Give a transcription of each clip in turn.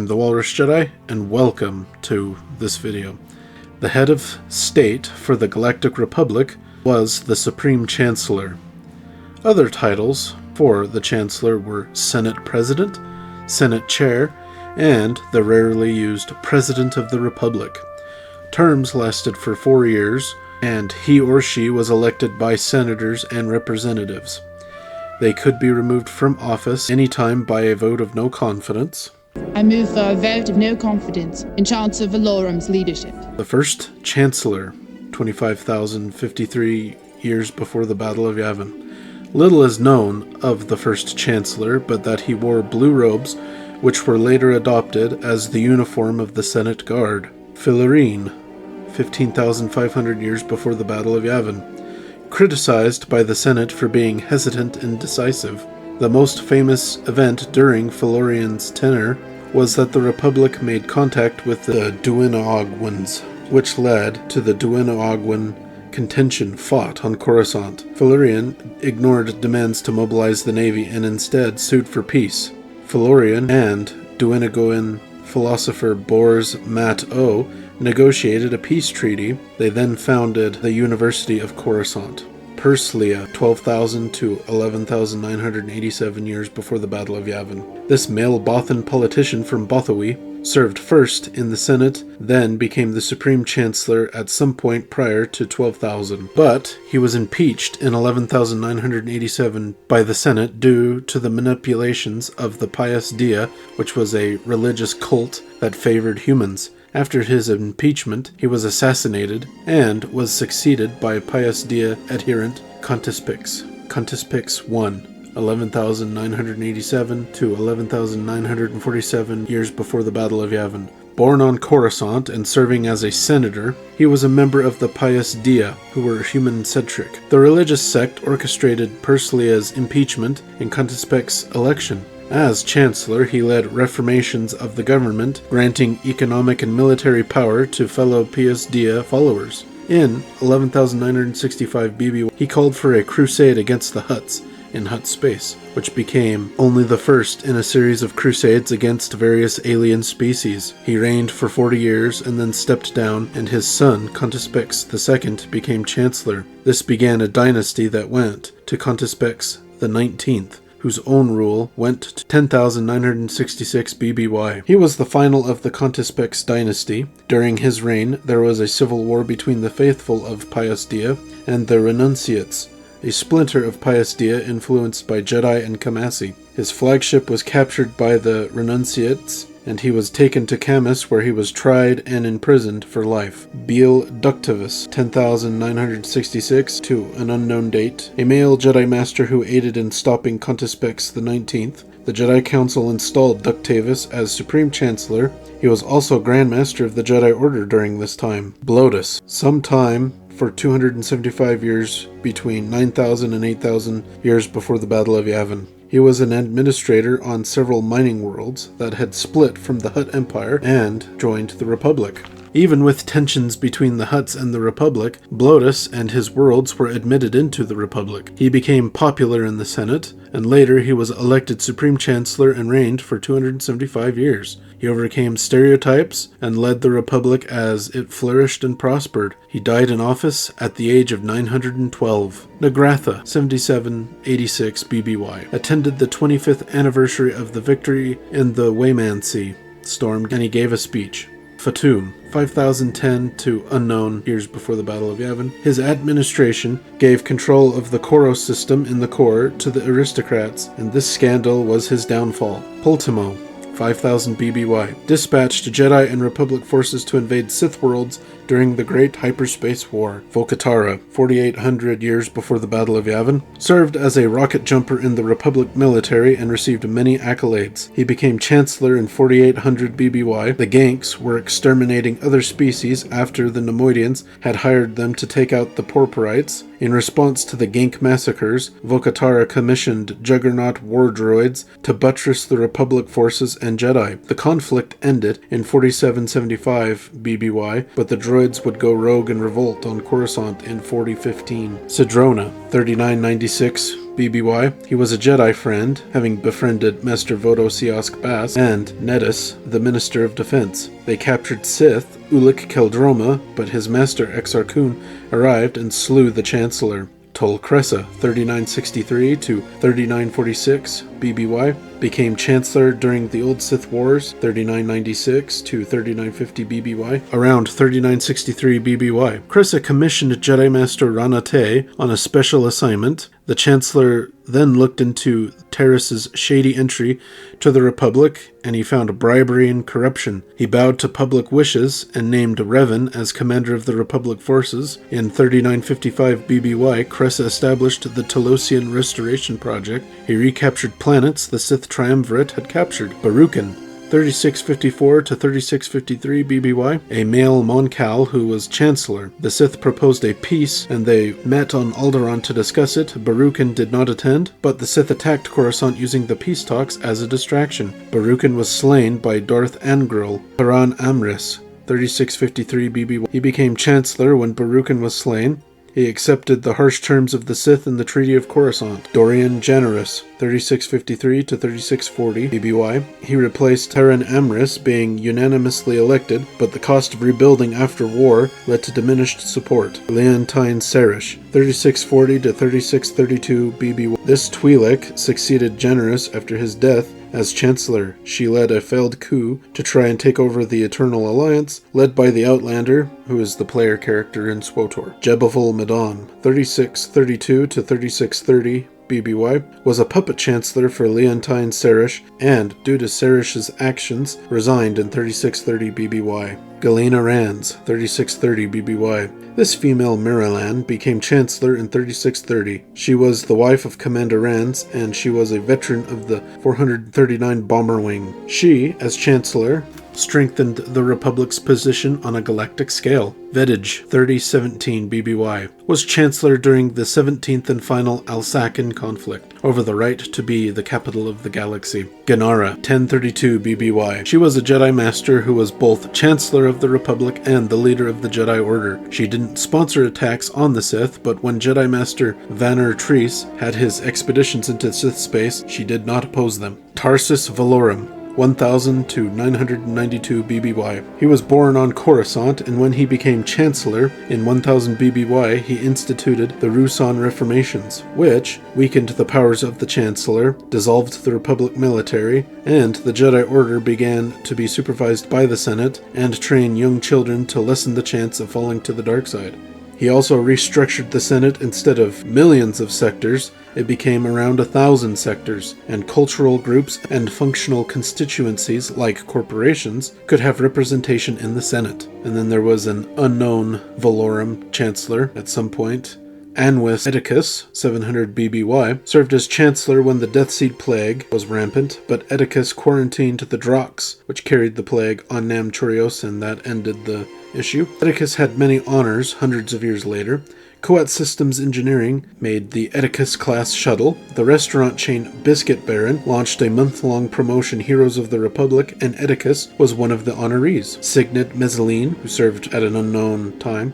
I'm the Walrus Jedi, and welcome to this video. The head of state for the Galactic Republic was the Supreme Chancellor. Other titles for the Chancellor were Senate President, Senate Chair, and the rarely used President of the Republic. Terms lasted for 4 years, and he or she was elected by senators and representatives. They could be removed from office anytime by a vote of no confidence. I move for a vote of no confidence in Chancellor Valorum's leadership. The first Chancellor, 25,053 years before the Battle of Yavin. Little is known of the first Chancellor, but that he wore blue robes, which were later adopted as the uniform of the Senate Guard. Valorum, 15,500 years before the Battle of Yavin. Criticized by the Senate for being hesitant and decisive. The most famous event during Valorum's tenure was that the Republic made contact with the Duinoagwans, which led to the Duinoagwan contention fought on Coruscant. Valorum ignored demands to mobilize the navy and instead sued for peace. Valorum and Duinoagwan philosopher Bors Mat O negotiated a peace treaty. They then founded the University of Coruscant. Perslia, 12,000 to 11,987 years before the Battle of Yavin. This male Bothan politician from Bothawi served first in the Senate, then became the Supreme Chancellor at some point prior to 12,000. But he was impeached in 11,987 by the Senate due to the manipulations of the Pius Dia, which was a religious cult that favored humans. After his impeachment, he was assassinated and was succeeded by Pius Dia adherent Contispex I. 11,987 to 11,947 years before the Battle of Yavin. Born on Coruscant and serving as a senator, he was a member of the Pius Dia, who were human-centric. The religious sect orchestrated Perslia's impeachment and Contispex's election. As Chancellor, he led reformations of the government, granting economic and military power to fellow Pius Dia followers. In 11,965 BB, he called for a crusade against the Hutts in Hutt space, which became only the first in a series of crusades against various alien species. He reigned for 40 years and then stepped down, and his son, Contispex II, became Chancellor. This began a dynasty that went to Contispex the 19th, whose own rule went to 10,966 BBY. He was the final of the Contispex Dynasty. During his reign, there was a civil war between the faithful of Pius Dia and the Renunciates, a splinter of Pius Dia influenced by Jedi and Kamasi. His flagship was captured by the Renunciates, and he was taken to Camus, where he was tried and imprisoned for life. Beal Ductivus, 10,966 to an unknown date, a male Jedi Master who aided in stopping Contispex the 19th. The Jedi Council installed Ductivus as Supreme Chancellor. He was also Grand Master of the Jedi Order during this time. Blotus, sometime for 275 years between 9,000 and 8,000 years before the Battle of Yavin. He was an administrator on several mining worlds that had split from the Hutt Empire and joined the Republic. Even with tensions between the Hutts and the Republic, Blotus and his worlds were admitted into the Republic. He became popular in the Senate, and later he was elected Supreme Chancellor and reigned for 275 years. He overcame stereotypes and led the Republic as it flourished and prospered. He died in office at the age of 912. Nagratha, 7786 BBY, attended the 25th anniversary of the victory in the Wane storm, and he gave a speech. Fatum, 5,010 to unknown years before the Battle of Yavin. His administration gave control of the Koro system in the core to the aristocrats, and this scandal was his downfall. Pultimo, 5,000 BBY, dispatched Jedi and Republic forces to invade Sith worlds during the Great Hyperspace War. Volkatara, 4,800 years before the Battle of Yavin, served as a rocket jumper in the Republic military and received many accolades. He became Chancellor in 4,800 BBY. The Ganks were exterminating other species after the Nemoidians had hired them to take out the Porporites. In response to the Gank massacres, Volkatara commissioned Juggernaut war droids to buttress the Republic forces and Jedi. The conflict ended in 4775 BBY, but the droids would go rogue and revolt on Coruscant in 4015. Sedrona, 3996 BBY. He was a Jedi friend, having befriended Master Vodo Siosk Bass and Nedis, the Minister of Defense. They captured Sith Ulic Keldroma, but his master Exar Kun arrived and slew the Chancellor. Tol Kressa, 3963 to 3946 BBY, became Chancellor during the Old Sith Wars, 3996 to 3950 BBY. Around 3963 BBY, Kressa commissioned Jedi Master Rana Te on a special assignment. The Chancellor then looked into Terrace's shady entry to the Republic, and he found bribery and corruption. He bowed to public wishes and named Revan as commander of the Republic forces. In 3955 BBY, Kressa established the Telosian Restoration Project. He recaptured planets the Sith Triumvirate had captured. Barukan, 3654 to 3653 BBY, a male Mon-Cal who was Chancellor. The Sith proposed a peace, and they met on Alderaan to discuss it. Barukan did not attend, but the Sith attacked Coruscant using the peace talks as a distraction. Barukan was slain by Darth Angral. Haran Amris, 3653 BBY. He became Chancellor when Barukan was slain. He accepted the harsh terms of the Sith in the Treaty of Coruscant. Dorian Generous, 3653 to 3640 BBY. He replaced Haran Amris, being unanimously elected, but the cost of rebuilding after war led to diminished support. Leontine Serish, 3640 to 3632 BBY. This Twi'lek succeeded Generous after his death as Chancellor. She led a failed coup to try and take over the Eternal Alliance, led by the Outlander, who is the player character in SWTOR. Jebavul Madon, 3632 to 3630 BBY, was a puppet chancellor for Leontine Serish, and, due to Serish's actions, resigned in 3630 BBY. Galena Rands, 3630 BBY. This female Miralan became Chancellor in 3630. She was the wife of Commander Rands, and she was a veteran of the 439 Bomber Wing. She, as Chancellor, strengthened the Republic's position on a galactic scale. Vedage, 3017 BBY, was Chancellor during the 17th and final Alsacan conflict over the right to be the capital of the galaxy. Ganara, 1032 BBY. She was a Jedi Master who was both Chancellor of the Republic and the leader of the Jedi Order. She didn't sponsor attacks on the Sith, but when Jedi Master Vanner Treese had his expeditions into Sith space, she did not oppose them. Tarsus Valorum, 1000 to 992 BBY. He was born on Coruscant, and when he became Chancellor in 1000 BBY, he instituted the Ruusan Reformations, which weakened the powers of the Chancellor, dissolved the Republic military, and the Jedi Order began to be supervised by the Senate and train young children to lessen the chance of falling to the dark side. He also restructured the Senate. Instead of millions of sectors, it became around 1,000 sectors, and cultural groups and functional constituencies, like corporations, could have representation in the Senate. And then there was an unknown Valorum Chancellor at some point. Anwis Edicus, 700 BBY, served as Chancellor when the Deathseed Plague was rampant, but Edicus quarantined the Drox, which carried the plague on Nam Chorios, and that ended the issue. Edicus had many honors hundreds of years later. Coat Systems Engineering made the Edicus-class shuttle. The restaurant chain Biscuit Baron launched a month-long promotion, Heroes of the Republic, and Edicus was one of the honorees. Signet Mezzaline, who served at an unknown time.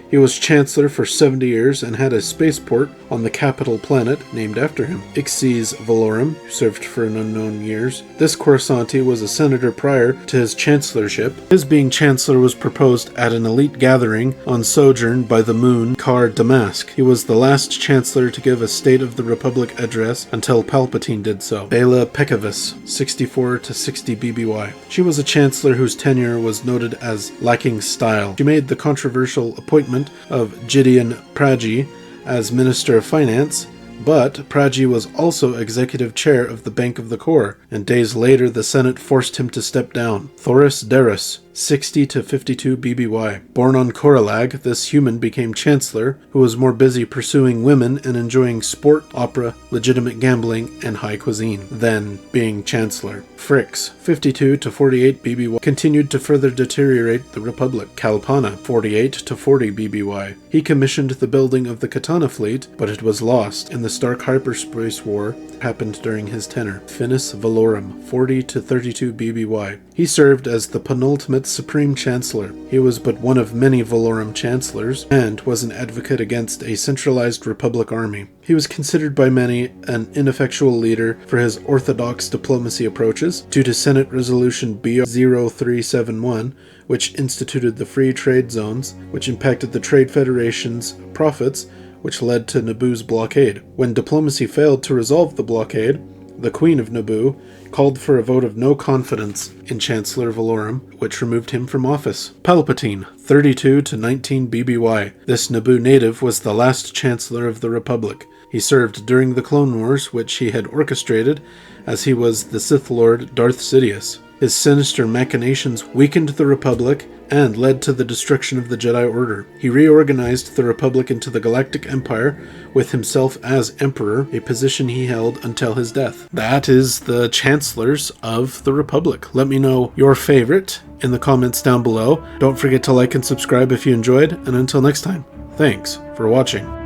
He was Chancellor for 70 years and had a spaceport on the capital planet named after him. Ixes Valorum, who served for an unknown years. This Coruscanti was a senator prior to his chancellorship. His being Chancellor was proposed at an elite gathering on Sojourn by the moon Kar Damask. He was the last Chancellor to give a State of the Republic address until Palpatine did so. Bela Pekavis, 64 to 60 BBY. She was a Chancellor whose tenure was noted as lacking style. She made the controversial appointment of Gideon Praji as Minister of Finance, but Praji was also executive chair of the Bank of the Corps, and days later the Senate forced him to step down. Thoris Derris, 60 to 52 BBY. Born on Koralag, this human became Chancellor, who was more busy pursuing women and enjoying sport, opera, legitimate gambling, and high cuisine than being Chancellor. Frix, 52 to 48 BBY, continued to further deteriorate the Republic. Kalpana, 48 to 40 BBY. He commissioned the building of the Katana fleet, but it was lost in the Dark Hyperspace War happened during his tenure. Finis Valorum, 40 to 32 BBY. He served as the penultimate Supreme Chancellor. He was but one of many Valorum Chancellors, and was an advocate against a centralized Republic army. He was considered by many an ineffectual leader for his orthodox diplomacy approaches, due to Senate Resolution B0371, which instituted the free trade zones, which impacted the Trade Federation's profits, which led to Naboo's blockade. When diplomacy failed to resolve the blockade, the Queen of Naboo called for a vote of no confidence in Chancellor Valorum, which removed him from office. Palpatine, 32 to 19 BBY. This Naboo native was the last Chancellor of the Republic. He served during the Clone Wars, which he had orchestrated, as he was the Sith Lord Darth Sidious. His sinister machinations weakened the Republic and led to the destruction of the Jedi Order. He reorganized the Republic into the Galactic Empire, with himself as Emperor, a position he held until his death. That is the Chancellors of the Republic. Let me know your favorite in the comments down below. Don't forget to like and subscribe if you enjoyed, and until next time, thanks for watching.